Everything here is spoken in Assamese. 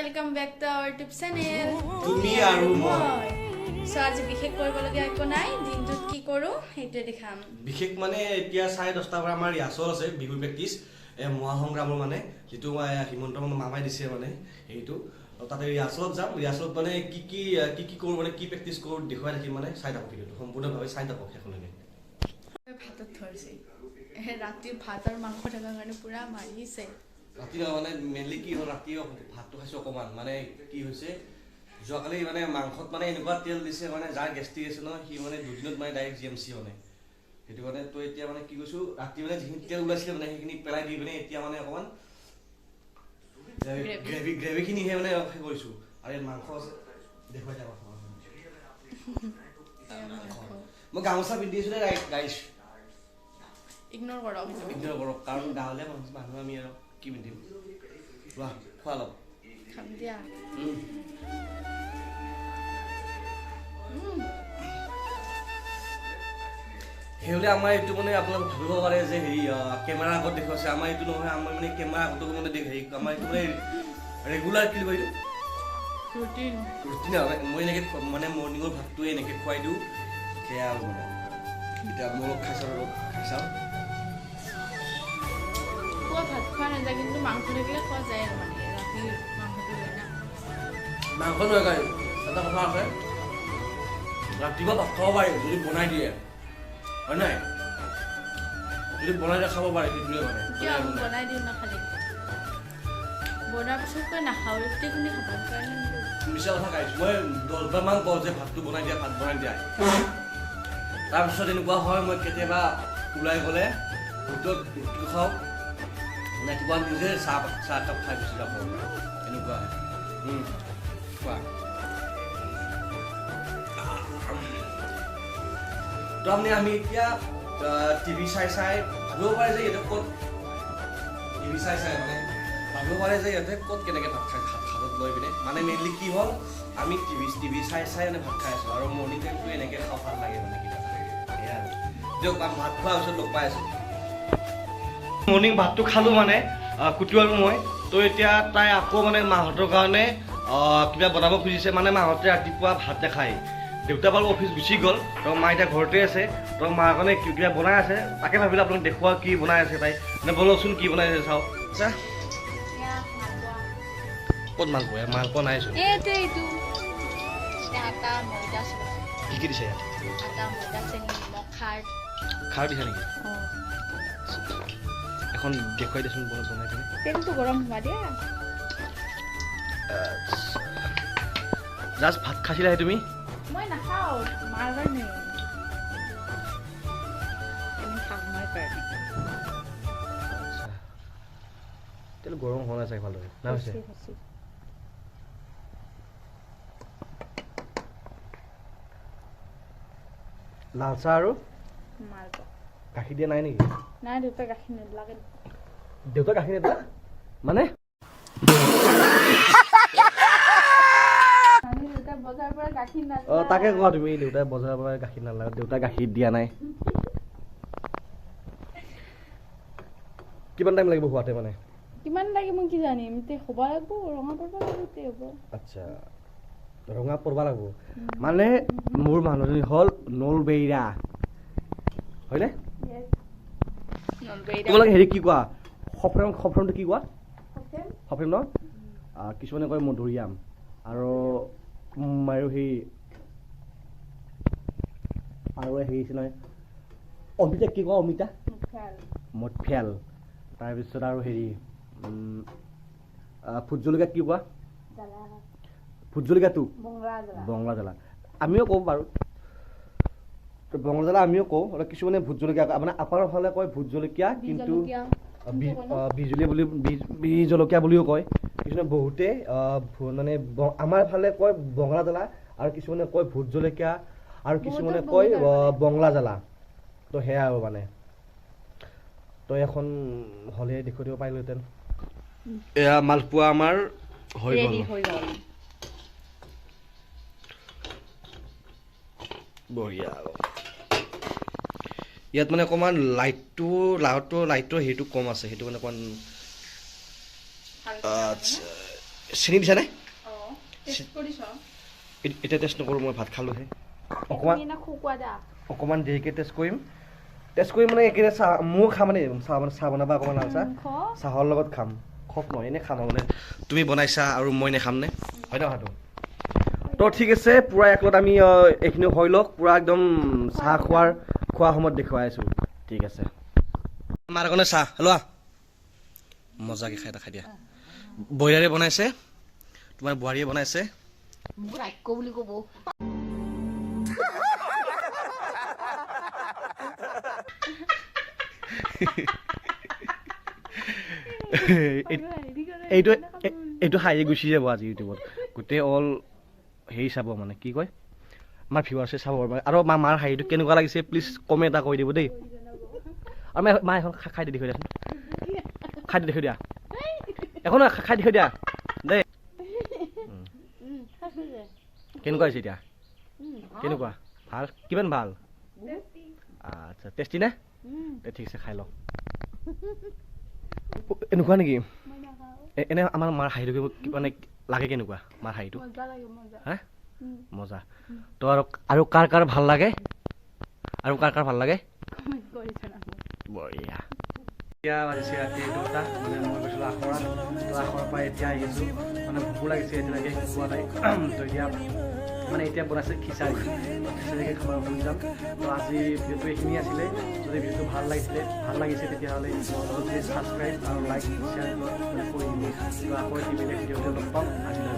welcome back to our YouTube channel. তুমি আৰু মই So আজি বিশেষ কৰিবলগীয়া একো নাই দিনটোত কি কৰো সেইটো দেখাম বিশেষ মানে এতিয়া 10:30 পৰা আমাৰ ৰিহাৰ্সল আছে বিহু প্ৰেক্টিছ মহাসংগ্ৰামৰ মানে যেটো হিমন্ত মামাই দিছে মানে এইটো তাতে ৰিহাৰ্সলত যাম ৰিহাৰ্সলত মানে কি কৰো মানে কি প্ৰেক্টিছ কৰো দেখুৱাই ৰাখিম মানে চাই থাকক ভিডিওটো সম্পূৰ্ণভাৱে চাই থাকক শেষলৈকে ভাতত ধৰিছে ৰাতি ভাত আৰু মাংস থকাৰ কাৰণে পুৰা মাৰিছে ৰাতি মানে মেইনলি কি হ'ল ৰাতি ভাতটো খাইছো অকমান মানে কি হৈছে যোৱাকালি মানে মাংসত মানে এনেকুৱা তেল দিছে মানে যাৰ গেষ্টিক আছে ন সি মানে দুদিনত মানে ডাইৰেক্ট জিএমচি মানে সেইটো মানে তো এতিয়া মানে কি কৈছো ৰাতি মানে যিখিনি তেল ওলাইছিলে মানে সেইখিনি পেলাই দি মানে এতিয়া মানে অকমান গ্ৰেভিখিনিহে মানে কৰিছো আৰু এই মাংস আছে দেখুৱাই যাবা মই গামোচা পিন্ধি আছো দে গাইছ ইগনোৰ কৰক কাৰণ গাঁৱলীয়া মানুহ আমি আৰু কি পিন্ধিম বাহ খোৱা লওক খাম দিয়া সেইবুলি আমাৰ এইটো মানে আপোনালোকে ভাবিব পাৰে যে হেৰি কেমেৰা আগত দেখুৱাইছে আমাৰ এইটো নহয় আমাৰ মানে কেমেৰা আগতো মানে হেৰি আমাৰ এইটো মানে ৰেগুলাৰ কি কয় এইটো ৰুটিন মই এনেকৈ মানে মৰ্ণিঙৰ ভাতটোৱে এনেকৈ খুৱাই দিওঁ সেয়া আৰু মানে এতিয়া আপোনালোক খাই চাওঁ ভাত খোৱা নাযায় কিন্তু মাংস থাকিলে খোৱা যায় আৰু মানে ৰাতি মাংসটো লৈ না মাংস নহয় গাই এটা কথা আছে ৰাতিপুৱা ভাত খাব পাৰি যদি বনাই দিয়ে হয় নাই যদি বনাই দিয়ে খাব পাৰে সেইটোৱে মানে কিয় বনাই দিওঁ না খালি বনোৱাৰ পিছত কৈ নাখাওঁ গোটেইখিনি খাবৰ কাৰণে মিছা কথা গাইছো মই 10বাৰমান কওঁ যে ভাতটো বনাই দিয়া ভাত বনাই দিয়া তাৰপিছত এনেকুৱা হয় মই কেতিয়াবা ওলাই গ'লে হোটেলত ৰুটি খাওঁ ৰাতিপুৱা নিজে চাহ একাপ খাই গুচি যাব এনেকুৱা কোৱা তো আমি এতিয়া টিভি চাই ভাবিব পাৰে যে ইয়াতে ক'ত টিভি চাই মানে ভাবিব পাৰে যে ইয়াতে ক'ত কেনেকৈ ভাত খাই হাতত লৈ পিনে মানে মেইনলি কি হ'ল আমি টিভি চাই মানে ভাত খাই আছোঁ আৰু মৰ্ণিং টাইমটো এনেকৈ খাওঁ ভাল লাগে মানে কিবা সেয়া দিয়ক ভাত খোৱাৰ পিছত লগ পাই আছোঁ মৰ্ণিং ভাতটো খালোঁ মানে কুটু আৰু মই তো এতিয়া তাই আকৌ মানে মাহঁতৰ কাৰণে কিবা বনাব খুজিছে মানে মাহঁতে ৰাতিপুৱা ভাত নাখায় দেউতা বাৰু অফিচ গুচি গ'ল তো মা এতিয়া ঘৰতে আছে তো মাৰ কাৰণে কিবা বনাই আছে তাকে ভাবিলে আপোনাক দেখুওৱা কি বনাই আছে তাই মানে বলকচোন কি বনাই আছে চাওক আচ্ছা ক'ত মালপোৱা মালপোৱা নাইছোঁ কি কি দিছে ইয়াত খাৰ দিছে নেকি এখন দেখুৱাই দেচোন বনাই পিনে তেলটো গৰম হোৱা দিয়া জাষ্ট ভাত খাইছিলাহে তুমি মই নাখাওঁ মাৰ কাৰণে তেল গৰম হোৱা নাই চাগে ভালদৰে না হৈছে লাল চাহ আৰু গাখীৰ দিয়া নাই নেকি নাই দেউতা গাখীৰ নেলাগে দেউতা গাখীৰ নেদা মানে তাকে কোৱা তুমি দেউতাই বজাৰৰ পৰা গাখীৰ নালাগে দেউতাই গাখীৰ দিয়া নাই কিমান টাইম লাগিব হোৱাতে মানে কিমান লাগে মই কি জানিম এতিয়া হ'ব লাগিব ৰঙা পৰবা লাগিব হ'ব আচ্ছা ৰঙা পৰবা লাগিব মানে মোৰ মানুহজনী হ'ল নলবেইৰা হয়নে তোমালোকে হেৰি কি কোৱা সফ্ৰেমটো কি কোৱা সফ্ৰেম ন কিছুমানে কয় মধুৰিআম আৰু সেই নহয় অমিতা কি কোৱা অমিতা মঠফেল তাৰপিছত আৰু হেৰি ভোট জলকীয়া কি কোৱা ভোট জলকীয়াটো বঙলা জ্বালা আমিও কওঁ বাৰু বঙলা জ্বালা আমিও কওঁ কিছুমানে ভোট জলকীয়া মানে আপোনাৰ ফালে কয় ভোট জলকীয়া কিন্তু বি জলকীয়া বুলিও কয় কিছুমানে বহুতে মানে আমাৰ ফালে কয় বঙলা জ্বালা আৰু কিছুমানে কয় ভোট জলকীয়া আৰু কিছুমানে কয় বঙলা জ্বালা তো সেয়া আৰু মানে তো এখন হ'লে দেখুৱাই দিব পাৰিলোহেঁতেন এয়া মালপোৱা আমাৰ হৈ গ'ল বঢ়িয়া ইয়াত মানে অকণমান লাইটৰ হেৰিটো কম আছে সেইটো মানে অকণমান আচ্ছা চেনি দিছানে অঁ টেষ্ট কৰি চাওঁ এতিয়া টেষ্ট নকৰোঁ মই ভাত খালোঁহে অকণমান দেৰিকৈ টেষ্ট কৰিম মানে একেবাৰে চাহ ময়ো খাম মানে চাহ বনাবা অকণমান লাল চাহ চাহৰ লগত খাম খপ নহয় এনেই খাম মানে তুমি বনাইছা আৰু মই নেখাম নে হয় ন কথাটো তো ঠিক আছে পূৰা একলত আমি এইখিনি হৈ লওক পূৰা একদম চাহ খোৱা সময়ত দেখুৱাই আছোঁ ঠিক আছে মাৰ কাৰণে চাহ লোৱা মজাকৈ খাই দিয়া ব্ৰইলাৰে বনাইছে তোমাৰ বোৱাৰীয়ে বনাইছে মোক ৰাক্য বুলি ক'ব এইটো হাঁহি গুচি যাব আজি ইউটিউবত গোটেই অল হেৰি চাব মানে কি কয় আমাৰ ভিউৱাৰ্ছে চাব আৰু মাৰ হাঁহিটো কেনেকুৱা লাগিছে প্লিজ কমেণ্ট এটা কৰি দিব দেই আৰু মা এখন খাই দি দেখুৱাই দিয়াচোন খাই দি দেখুৱাই দিয়া এখন খাই দেখুৱাই দিয়া দেই কেনেকুৱা হৈছে এতিয়া কেনেকুৱা ভাল কিমান ভাল আচ্ছা টেষ্টি নে ঠিক আছে খাই লওঁ এনেকুৱা নেকি এনে আমাৰ মাৰ হাঁহিটো মানে লাগে কেনেকুৱা মাৰ হাঁহিটো হা মজা তো আৰু কাৰ ভাল লাগে আৰু কাৰ ভাল লাগে বঢ়িয়া এতিয়া বাজিছে ৰাতি 2টা মানে মই গৈছিলোঁ আখৰাত তো আখৰাৰ পৰা এতিয়া আহি আছোঁ মানে ভোকো লাগিছে এতিয়ালৈকে খোৱা নাই তো এতিয়া মানে এতিয়া বনাইছে খিচাৰিকে খাব মন যাম তো আজি ভিডিঅ'টো এইখিনি আছিলে যদি ভিডিঅ'টো ভাল লাগিছে তেতিয়াহ'লে ছাবস্ক্ৰাইব আৰু লাইক শ্বেয়াৰ কৰি দিব তো আকৌ বেলেগ ভিডিঅ'টো লগ পাম আজিলৈ